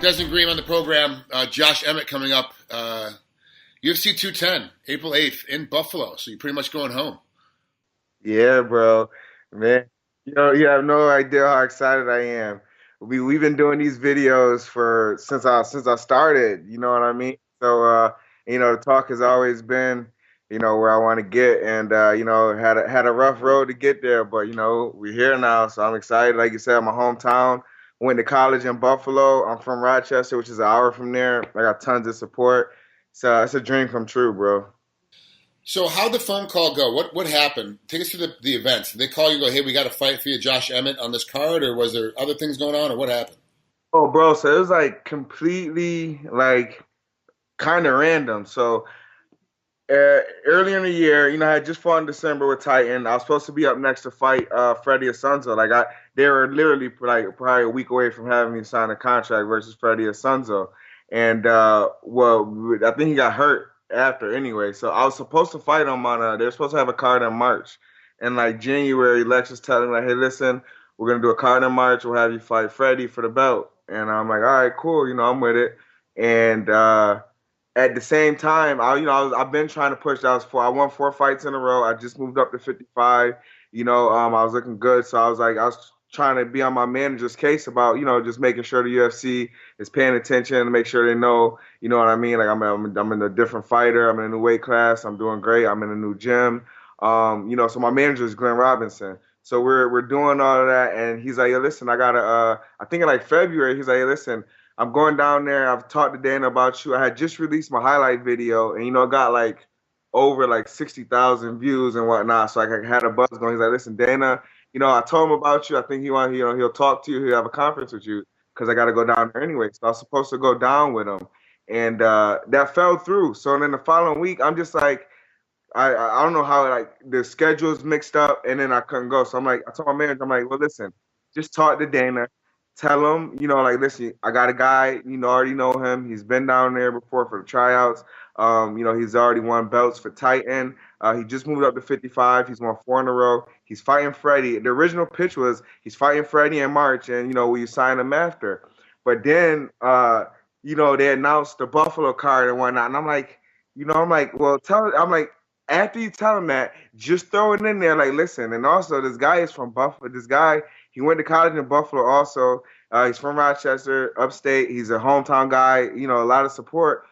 Desmond Green on the program. Josh Emmett coming up. UFC 210, April 8th in Buffalo. So you're pretty much going home. Yeah, bro. Man, you have no idea how excited I am. We've been doing these videos for since I started, you know what I mean? So the talk has always been, where I want to get and had a rough road to get there, but we're here now, so I'm excited. Like you said, my hometown. Went to college in Buffalo. I'm from Rochester, which is an hour from there. I got tons of support. So it's a dream come true, bro. So how'd the phone call go? What happened? Take us through the events. Did they call you and go, hey, we got a fight for you, Josh Emmett, on this card? Or was there other things going on? Or what happened? Oh, bro, so it was like completely like kind of random. So earlier in the year, I had just fought in December with Titan. I was supposed to be up next to fight Freddie Asunzo. They were literally like probably a week away from having me sign a contract versus Freddie Asunzo. And I think he got hurt after anyway. So I was supposed to fight him they were supposed to have a card in March. And like January, Lex was telling me like, hey, listen, we're gonna do a card in March. We'll have you fight Freddie for the belt. And I'm like, all right, cool. I'm with it. And at the same time, I've been trying to push. I won 4 fights in a row. I just moved up to 55. I was looking good, so I was trying to be on my manager's case about, just making sure the UFC is paying attention and make sure they know, you know what I mean. Like I'm in a different fighter. I'm in a new weight class. I'm doing great. I'm in a new gym. So my manager is Glenn Robinson. So we're doing all of that, and he's like, "Yo, listen, I gotta." I think in like February, he's like, "Hey, listen, I'm going down there. I've talked to Dana about you. I had just released my highlight video, and it got like over like 60,000 views and whatnot. So I had a buzz going. He's like, listen, Dana, I told him about you. I think he'll talk to you. He'll have a conference with you because I got to go down there anyway. So I was supposed to go down with him, and that fell through. So then the following week, I'm just like, I don't know how like the schedule's mixed up, and then I couldn't go. So I'm like, I told my manager, I'm like, well, listen, just talk to Dana. Tell him, like, listen, I got a guy, already know him. He's been down there before for the tryouts. He's already won belts for Titan. He just moved up to 55. He's won 4 in a row. He's fighting Freddie. The original pitch was he's fighting Freddie in March, and will you sign him after? But then, they announced the Buffalo card and whatnot, and I'm like, well, I'm like, after you tell him that, just throw it in there, like, listen. And also, this guy is from Buffalo. This guy, he went to college in Buffalo also. He's from Rochester, upstate. He's a hometown guy, a lot of support.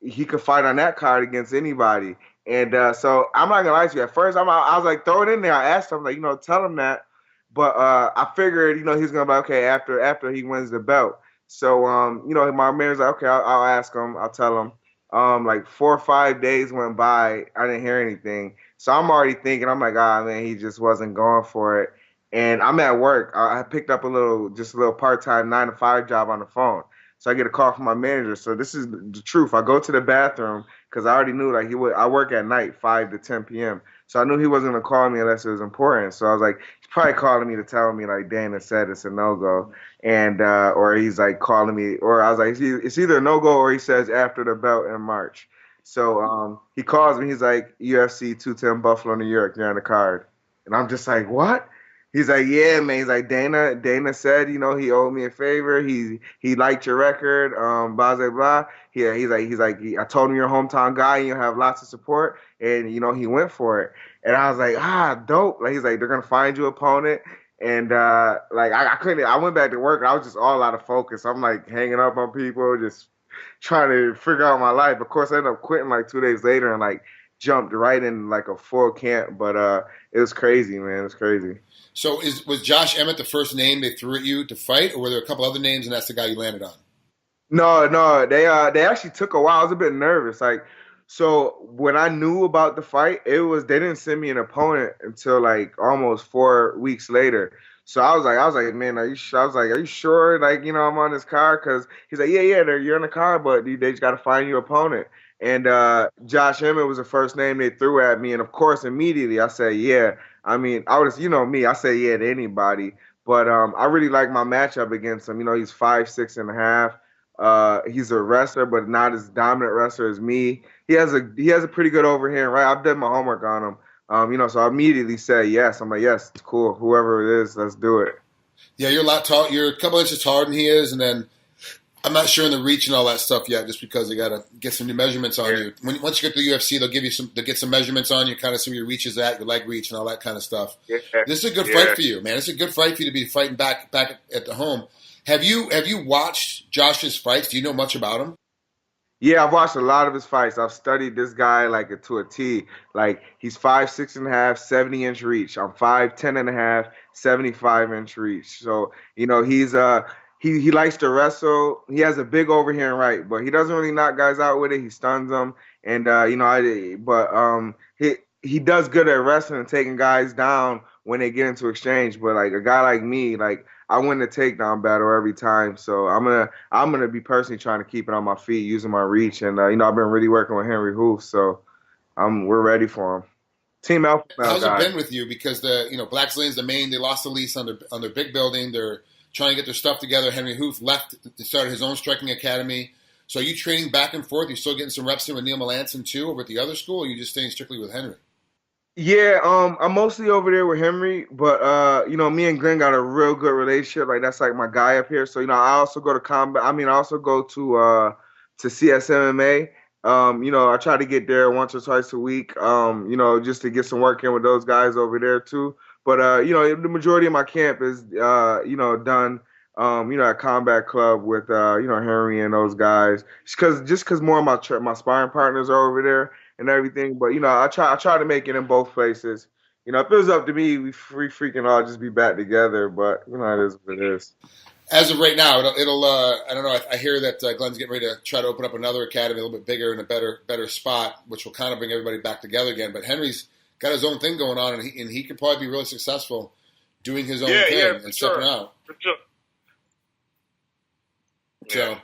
He could fight on that card against anybody. And so I'm not going to lie to you. At first, I was like, throw it in there. I asked him, like, tell him that. But I figured, he's going to be like, okay, after he wins the belt. So, my mayor's like, okay, I'll ask him. I'll tell him. Like 4 or 5 days went by. I didn't hear anything. So I'm already thinking, I'm like, ah, man, he just wasn't going for it. And I'm at work. I picked up a little part-time 9 to 5 job on the phone. So I get a call from my manager. So this is the truth. I go to the bathroom because I already knew like I work at night, 5 to 10 p.m. So I knew he wasn't gonna call me unless it was important. So I was like, he's probably calling me to tell me like Dana said it's a no-go, and or he's like calling me, or I was like, it's either a no-go or he says after the belt in March. So he calls me. He's like, UFC 210 Buffalo, New York. You're on the card, and I'm just like, what? He's like, yeah, man. He's like, Dana said, he owed me a favor. He liked your record, blah, blah, blah. Yeah, he's like, I told him you're a hometown guy and you have lots of support. And, he went for it. And I was like, dope. Like, he's like, they're going to find you an opponent. And, like, I couldn't, I went back to work and I was just all out of focus. I'm like hanging up on people, just trying to figure out my life. Of course, I ended up quitting like 2 days later and like jumped right in like a full camp. But, it was crazy, man. It was crazy. So was Josh Emmett the first name they threw at you to fight, or were there a couple other names and that's the guy you landed on? No, they actually took a while. I was a bit nervous. Like, so when I knew about the fight, they didn't send me an opponent until like almost 4 weeks later. So I was like, man, are you sure? Like, I'm on this card because he's like, yeah, you're on the card, but they just got to find you an opponent. And Josh Emmett was the first name they threw at me, and of course, immediately I said, yeah. I mean, I was, me, I say yeah to anybody, but I really like my matchup against him. He's 5'6.5". He's a wrestler, but not as dominant wrestler as me. He has a pretty good overhand, right? I've done my homework on him. So I immediately said yes. I'm like, yes, it's cool. Whoever it is, let's do it. Yeah, you're a lot tall. You're a couple inches taller than he is, and then I'm not sure in the reach and all that stuff yet, just because they got to get some new measurements on you. Once you get to the UFC, they'll get some measurements on you, kind of see where your reach is at, your leg reach, and all that kind of stuff. Yeah. This is a good fight for you, man. It's a good fight for you to be fighting back at the home. Have you watched Josh's fights? Do you know much about him? Yeah, I've watched a lot of his fights. I've studied this guy like to a T. Like he's 5'6.5", 70-inch reach. I'm 5'10.5", 75-inch reach. So he's he likes to wrestle. He has a big overhand right, but he doesn't really knock guys out with it. He stuns them, and he does good at wrestling and taking guys down when they get into exchange. But like a guy like me, like I win the takedown battle every time. So I'm gonna be personally trying to keep it on my feet, using my reach, and I've been really working with Henry Hoof, so we're ready for him. Team Alpha Male How's guy. it been with you? Because Black Lane's the main. They lost the lease on their big building. They're trying to get their stuff together. Henry Hoof left to start his own striking academy. So are you training back and forth? You still getting some reps in with Neil Melanson too over at the other school, or are you just staying strictly with Henry? Yeah, I'm mostly over there with Henry, but me and Glenn got a real good relationship. Like that's like my guy up here. So I also go to combat. I mean, I also go to CSMMA. I try to get there once or twice a week. Just to get some work in with those guys over there too. But the majority of my camp is done at Combat Club with Henry and those guys. Just cause more of my sparring partners are over there and everything. But I try to make it in both places. If it was up to me, we freaking all just be back together. But it is what it is. As of right now, it'll I don't know. I hear that Glenn's getting ready to try to open up another academy a little bit bigger and a better spot, which will kind of bring everybody back together again. But Henry's got his own thing going on, and he could probably be really successful doing his own thing and stepping out. For sure. So,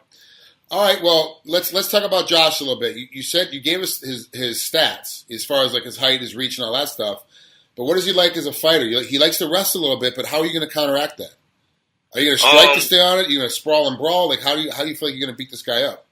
all right. Well, let's talk about Josh a little bit. You said you gave us his stats as far as like his height, his reach, and all that stuff. But what is he like as a fighter? He likes to wrestle a little bit, but how are you going to counteract that? Are you going to strike to stay on it? Are you going to sprawl and brawl? Like how do you feel like you're going to beat this guy up?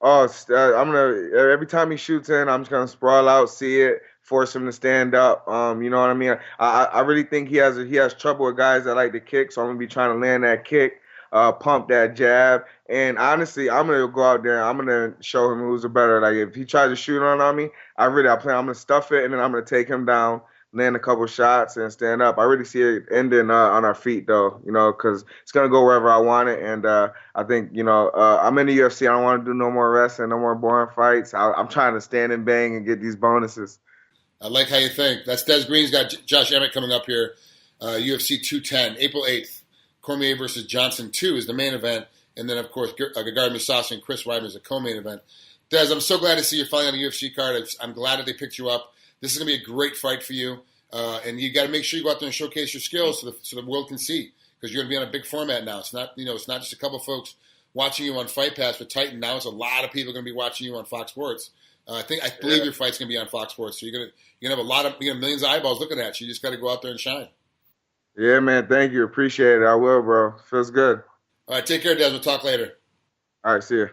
Oh, I'm gonna every time he shoots in, I'm just gonna sprawl out, see it, force him to stand up. You know what I mean? I really think he has trouble with guys that like to kick, so I'm gonna be trying to land that kick, pump that jab, and honestly, I'm gonna go out there. I'm gonna show him who's the better. Like if he tries to shoot on me, I'm gonna stuff it, and then I'm gonna take him down, land a couple shots, and stand up. I really see it ending on our feet though, because it's gonna go wherever I want it, and I think I'm in the UFC. I don't want to do no more wrestling, no more boring fights. I'm trying to stand and bang and get these bonuses. I like how you think. That's Des Green's got Josh Emmett coming up here, UFC 210, April 8th. Cormier versus Johnson 2 is the main event. And then, of course, Gegard Mousasi and Chris Weidman is a co-main event. Des, I'm so glad to see you finally on the UFC card. I'm glad that they picked you up. This is going to be a great fight for you. And you got to make sure you go out there and showcase your skills so the world can see. Because you're going to be on a big format now. It's not just a couple folks watching you on Fight Pass with Titan. Now it's a lot of people going to be watching you on Fox Sports. I believe your fight's going to be on Fox Sports. So you're going to have millions of eyeballs looking at you. You just got to go out there and shine. Yeah, man. Thank you. Appreciate it. I will, bro. Feels good. All right. Take care, Des. We'll talk later. All right. See you.